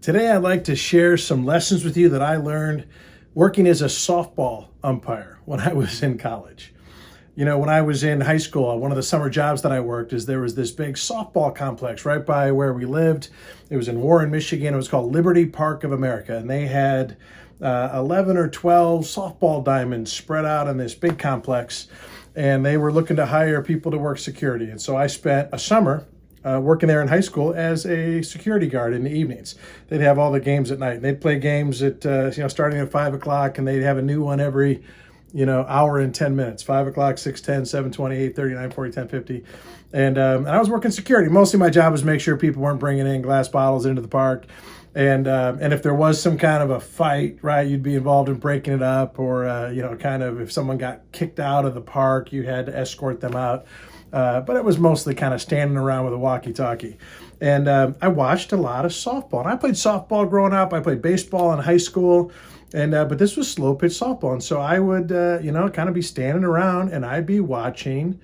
Today, I'd like to share some lessons with you that I learned working as a softball umpire when I was in college. When I was in high school, one of the summer jobs that I worked is there was this big softball complex right by where we lived. It was in Warren, Michigan. It was called Liberty Park of America, and they had 11 or 12 softball diamonds spread out in this big complex, and they were looking to hire people to work security. And so I spent a summer working there in high school as a security guard in the evenings. They'd have all the games at night. They'd play games at starting at 5 o'clock, and they'd have a new one every hour and 10 minutes. 5 o'clock, 6:10, 7:20, 8:30, 9:40, 10:50. And I was working security. Mostly my job was make sure people weren't bringing in glass bottles into the park. And if there was some kind of a fight, right, you'd be involved in breaking it up, or kind of if someone got kicked out of the park, you had to escort them out. But it was mostly kind of standing around with a walkie-talkie. And I watched a lot of softball. And I played softball growing up. I played baseball in high school. And but this was slow pitch softball. And so I would, kind of be standing around, and I'd be watching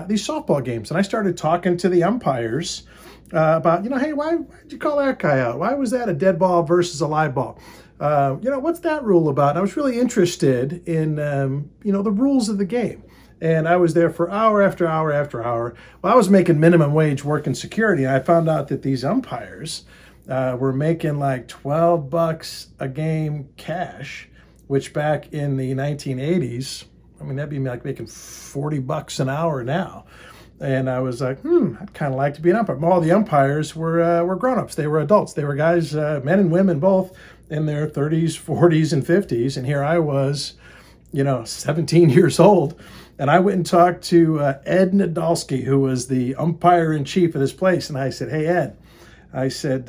these softball games. And I started talking to the umpires about, hey, why did you call that guy out? Why was that a dead ball versus a live ball? What's that rule about? And I was really interested in, the rules of the game. And I was there for hour after hour after hour. Well, I was making minimum wage working security. And I found out that these umpires were making like $12 a game cash, which back in the 1980s, that'd be like making $40 an hour now. And I was like, I'd kind of like to be an umpire. All the umpires were grown-ups. They were adults. They were guys, men and women both, in their 30s, 40s, and 50s. And here I was, 17 years old. And I went and talked to Ed Nadolski, who was the umpire-in-chief of this place. And I said, hey, Ed, I said,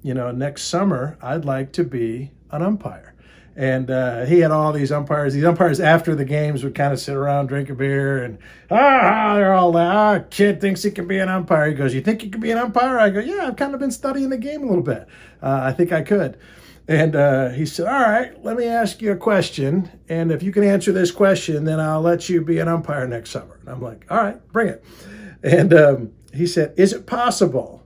next summer, I'd like to be an umpire. And he had all these umpires. These umpires after the games would kind of sit around, drink a beer, and they're all kid thinks he can be an umpire. He goes, you think you can be an umpire? I go, yeah, I've kind of been studying the game a little bit. I think I could. And he said, all right, let me ask you a question. And if you can answer this question, then I'll let you be an umpire next summer. And I'm like, all right, bring it. And he said, is it possible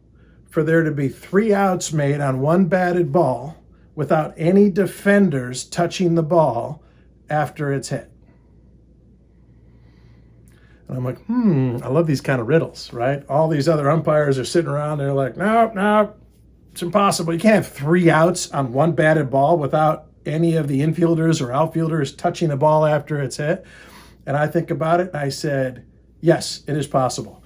for there to be 3 outs made on one batted ball without any defenders touching the ball after it's hit? And I'm like, I love these kind of riddles, right? All these other umpires are sitting around. They're like, no, it's impossible. You can't have 3 outs on one batted ball without any of the infielders or outfielders touching the ball after it's hit. And I think about it, and I said, yes, it is possible.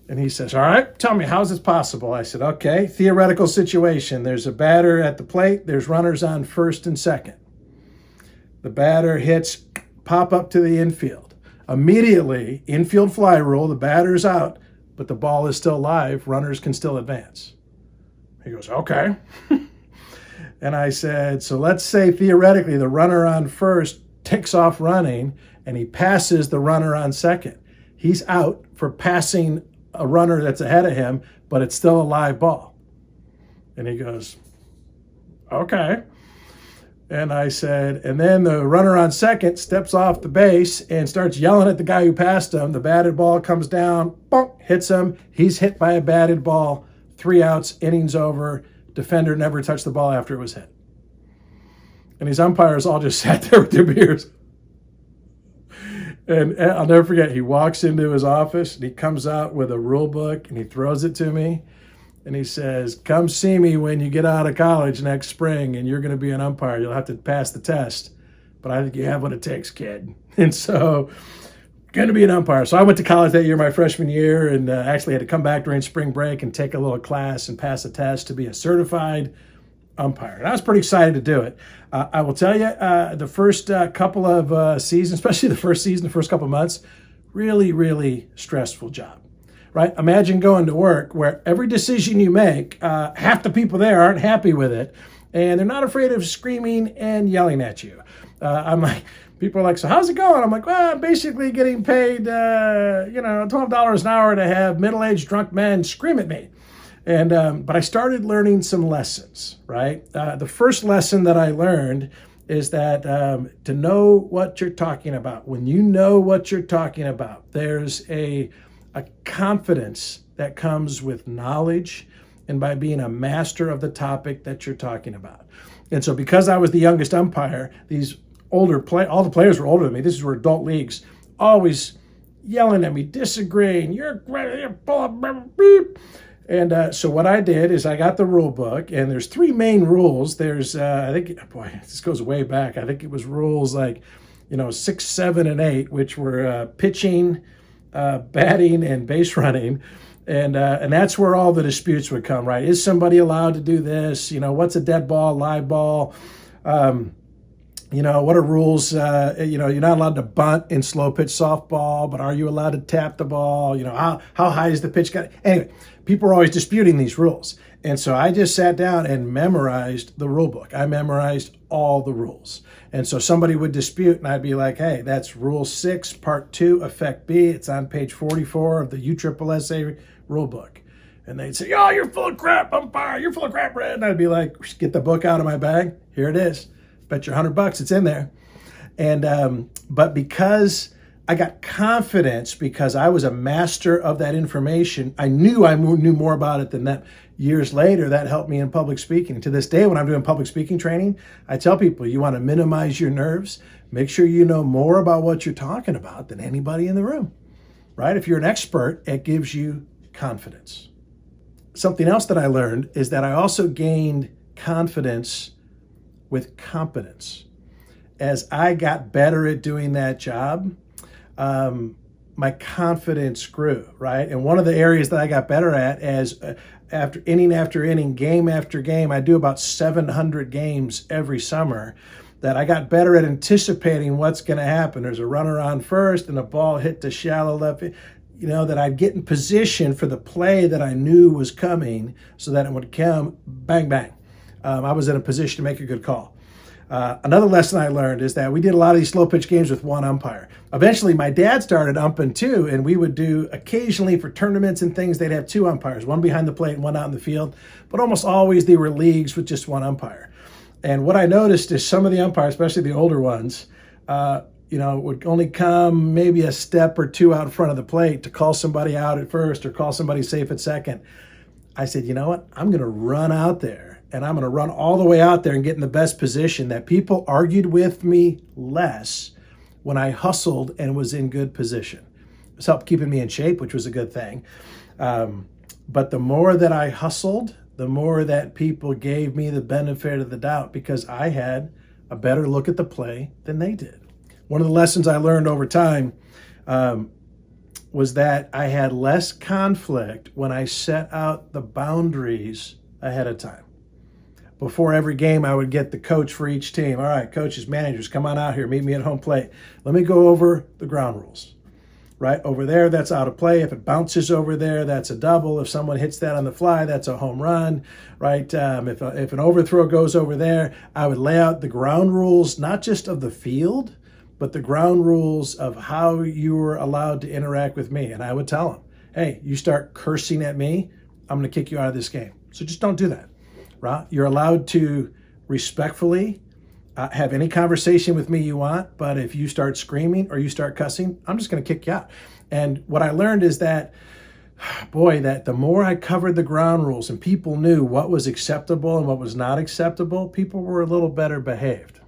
And he says, all right, tell me, how is this possible? I said, okay, theoretical situation. There's a batter at the plate. There's runners on first and second. The batter hits pop up to the infield. Immediately, infield fly rule, the batter's out, but the ball is still live. Runners can still advance. He goes, okay. And I said, so let's say theoretically the runner on first takes off running and he passes the runner on second. He's out for passing a runner that's ahead of him, but it's still a live ball. And he goes, okay. And I said, and then the runner on second steps off the base and starts yelling at the guy who passed him. The batted ball comes down, bonk, hits him. He's hit by a batted ball. 3 outs, innings over. Defender never touched the ball after it was hit. And these umpires all just sat there with their beers. And I'll never forget, he walks into his office and he comes out with a rule book and he throws it to me. And he says, come see me when you get out of college next spring and you're going to be an umpire. You'll have to pass the test. But I think you have what it takes, kid. And so, going to be an umpire. So I went to college that year, my freshman year, and actually had to come back during spring break and take a little class and pass a test to be a certified umpire. And I was pretty excited to do it. I will tell you, the first couple of seasons, especially the first season, the first couple of months, really, really stressful job, right? Imagine going to work where every decision you make, half the people there aren't happy with it, and they're not afraid of screaming and yelling at you. I'm like, people are like, so how's it going? I'm like, well, I'm basically getting paid, $12 an hour to have middle-aged drunk men scream at me. And but I started learning some lessons, right? The first lesson that I learned is that to know what you're talking about. When you know what you're talking about, there's a confidence that comes with knowledge and by being a master of the topic that you're talking about. And so because I was the youngest umpire, these all the players were older than me. This were adult leagues, always yelling at me, disagreeing, you're full of beep. And so what I did is I got the rule book, and there's three main rules. There's, I think, boy, this goes way back. I think it was rules like, 6, 7, and 8, which were pitching, batting, and base running. And that's where all the disputes would come, right? Is somebody allowed to do this? What's a dead ball, live ball? What are rules? You're not allowed to bunt in slow pitch softball, but are you allowed to tap the ball? How high is the pitch? Anyway, people are always disputing these rules. And so I just sat down and memorized the rule book. I memorized all the rules. And so somebody would dispute, and I'd be like, hey, that's Rule 6, Part 2, Effect B. It's on page 44 of the USSSA rule book. And they'd say, oh, you're full of crap, umpire. You're full of crap, Red. And I'd be like, get the book out of my bag. Here it is. Bet you $100 it's in there. And but because I got confidence, because I was a master of that information, I knew more about it than them. Years later, that helped me in public speaking. To this day, when I'm doing public speaking training, I tell people, you want to minimize your nerves, make sure you know more about what you're talking about than anybody in the room, right? If you're an expert, it gives you confidence. Something else that I learned is that I also gained confidence with competence. As I got better at doing that job, my confidence grew, right? And one of the areas that I got better at is after inning, game after game, I do about 700 games every summer, that I got better at anticipating what's going to happen. There's a runner on first and a ball hit to shallow left, that I'd get in position for the play that I knew was coming so that it would come bang, bang. I was in a position to make a good call. Another lesson I learned is that we did a lot of these slow pitch games with one umpire. Eventually, my dad started umping too, and we would do occasionally for tournaments and things, they'd have two umpires, one behind the plate and one out in the field. But almost always they were leagues with just one umpire. And what I noticed is some of the umpires, especially the older ones, would only come maybe a step or two out in front of the plate to call somebody out at first or call somebody safe at second. I said, you know what? I'm going to run out there. And I'm going to run all the way out there and get in the best position that people argued with me less when I hustled and was in good position. It helped keeping me in shape, which was a good thing. But the more that I hustled, the more that people gave me the benefit of the doubt because I had a better look at the play than they did. One of the lessons I learned over time was that I had less conflict when I set out the boundaries ahead of time. Before every game, I would get the coach for each team. All right, coaches, managers, come on out here. Meet me at home plate. Let me go over the ground rules. Right over there, that's out of play. If it bounces over there, that's a double. If someone hits that on the fly, that's a home run. Right? If an overthrow goes over there, I would lay out the ground rules, not just of the field, but the ground rules of how you were allowed to interact with me. And I would tell them, hey, you start cursing at me, I'm going to kick you out of this game. So just don't do that. Right? You're allowed to respectfully have any conversation with me you want, but if you start screaming or you start cussing, I'm just going to kick you out. And what I learned is that, that the more I covered the ground rules and people knew what was acceptable and what was not acceptable, people were a little better behaved.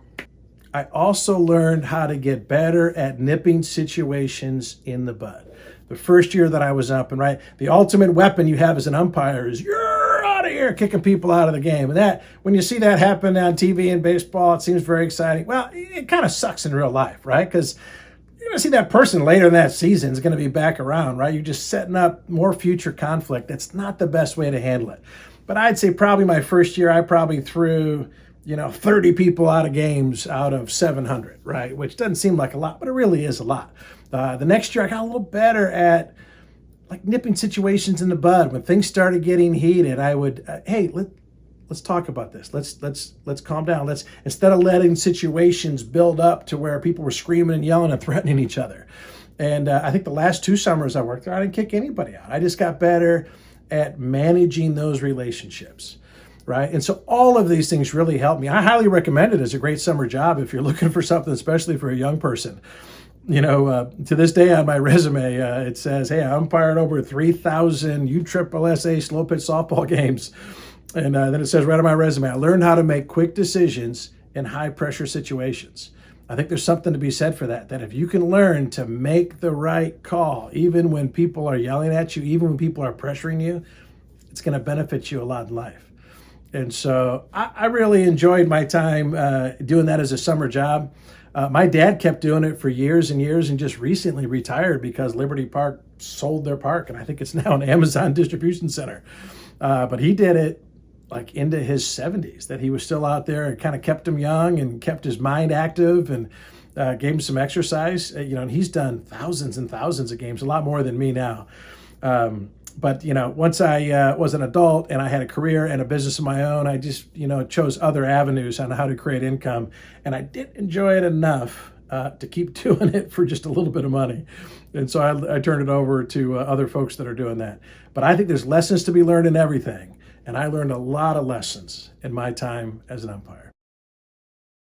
I also learned how to get better at nipping situations in the bud. The first year that I was up, and right, the ultimate weapon you have as an umpire is you're out of here, kicking people out of the game. And that, when you see that happen on TV and baseball, it seems very exciting. Well, it kind of sucks in real life, right? Because you're going to see that person later in that season is going to be back around, right? You're just setting up more future conflict. That's not the best way to handle it. But I'd say probably my first year, I probably threw 30 people out of games out of 700, right? Which doesn't seem like a lot, but it really is a lot. The next year, I got a little better at nipping situations in the bud. When things started getting heated, I would, hey, let's talk about this. Let's calm down. Instead of letting situations build up to where people were screaming and yelling and threatening each other. And I think the last 2 summers I worked there, I didn't kick anybody out. I just got better at managing those relationships. Right. And so all of these things really helped me. I highly recommend it as a great summer job if you're looking for something, especially for a young person. To this day on my resume, it says, hey, I umpired over 3,000 USSSA slow pitch softball games. And then it says right on my resume, I learned how to make quick decisions in high pressure situations. I think there's something to be said for that if you can learn to make the right call, even when people are yelling at you, even when people are pressuring you, it's going to benefit you a lot in life. And so I really enjoyed my time doing that as a summer job. My dad kept doing it for years and years and just recently retired because Liberty Park sold their park. And I think it's now an Amazon distribution center. But he did it like into his 70s, that he was still out there and kind of kept him young and kept his mind active and gave him some exercise. And he's done thousands and thousands of games, a lot more than me now. But once I was an adult and I had a career and a business of my own, I just, chose other avenues on how to create income. And I did enjoy it enough to keep doing it for just a little bit of money. And so I turned it over to other folks that are doing that. But I think there's lessons to be learned in everything. And I learned a lot of lessons in my time as an umpire.